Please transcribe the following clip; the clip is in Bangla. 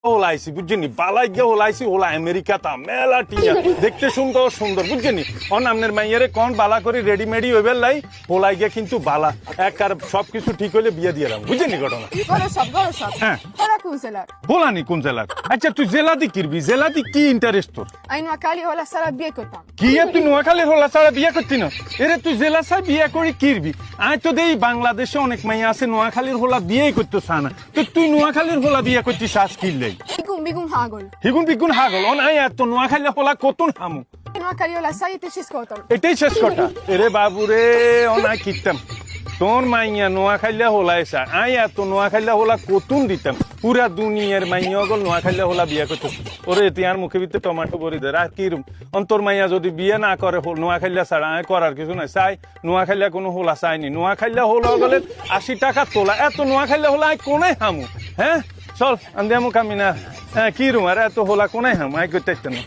হোলাইছি বুঝছেনি বালাই গিয়ে হোলাইছি হোলা আমেরিকা তা মেলা টিয়া দেখতে সুন্দর সুন্দর বুঝছেনি অন আমনের মাইয়ারে কোন বালা করে রেডিমেডি হইবেল লাই হোলাই গিয়ে কিন্তু বালা এক আর সবকিছু ঠিক হইলে বিয়ে দিয়ে দাম বুঝছেনি ঘটনা গরো সব হ্যাঁ ওরা কোন জেলার হোলানি কোন জেলার আচ্ছা তুই জেলা দি কিরবি জেলা দি কি ইন্টারেস্ট তোর আমি নোয়াখালী হলা সারা বিয়ে করতাম কি তুই নোয়াখালীর হোলা ছাড়া বিয়ে করতি না এরে তুই জেলা ছাড়া বিয়ে করে কিরবি আয় তো দেই বাংলাদেশে অনেক মাইয়া আছে নোয়াখালীর হোলা বিয়েই করতে চা না তো তুই নোয়াখালীর হোলা বিয়ে করতি শ্বাস কিনলেই বিগুম হাগল হিগুন বিগুন হাগল অন আয় এত নোয়াখালী হোলা কতন হামু নোয়াখালী হলা সাইতে শেষ করতাম এটাই শেষ কথা এরে বাবু রে অনায় কিতাম তোর মাইয়া নোয়াখাইলা হোলাইছা আই এত নোয়াখাইলা হোলা কতুন দিতাম পুরা দুনিয়ার মাইয়া গল নোয়াখাইলা হোলা বিয়া করতে ওরে তিয়ার মুখে ভিতরে টমাটো ভরি দে আর কিরম অন্তর মাইয়া যদি বিয়ে না করে নোয়াখাইলা ছাড়া আয় করার কিছু নাই চাই নোয়াখাইলা কোনো হোলা চাইনি নোয়াখাইলা হোলা গেলে 80 টাকা তোলা এত নোয়াখাইলা হোলা আয় কোনে হামু হ্যাঁ চল আন্দিয়ামু কামিনা হ্যাঁ কিরম আর এত হোলা কোনে হামু আয় করতে না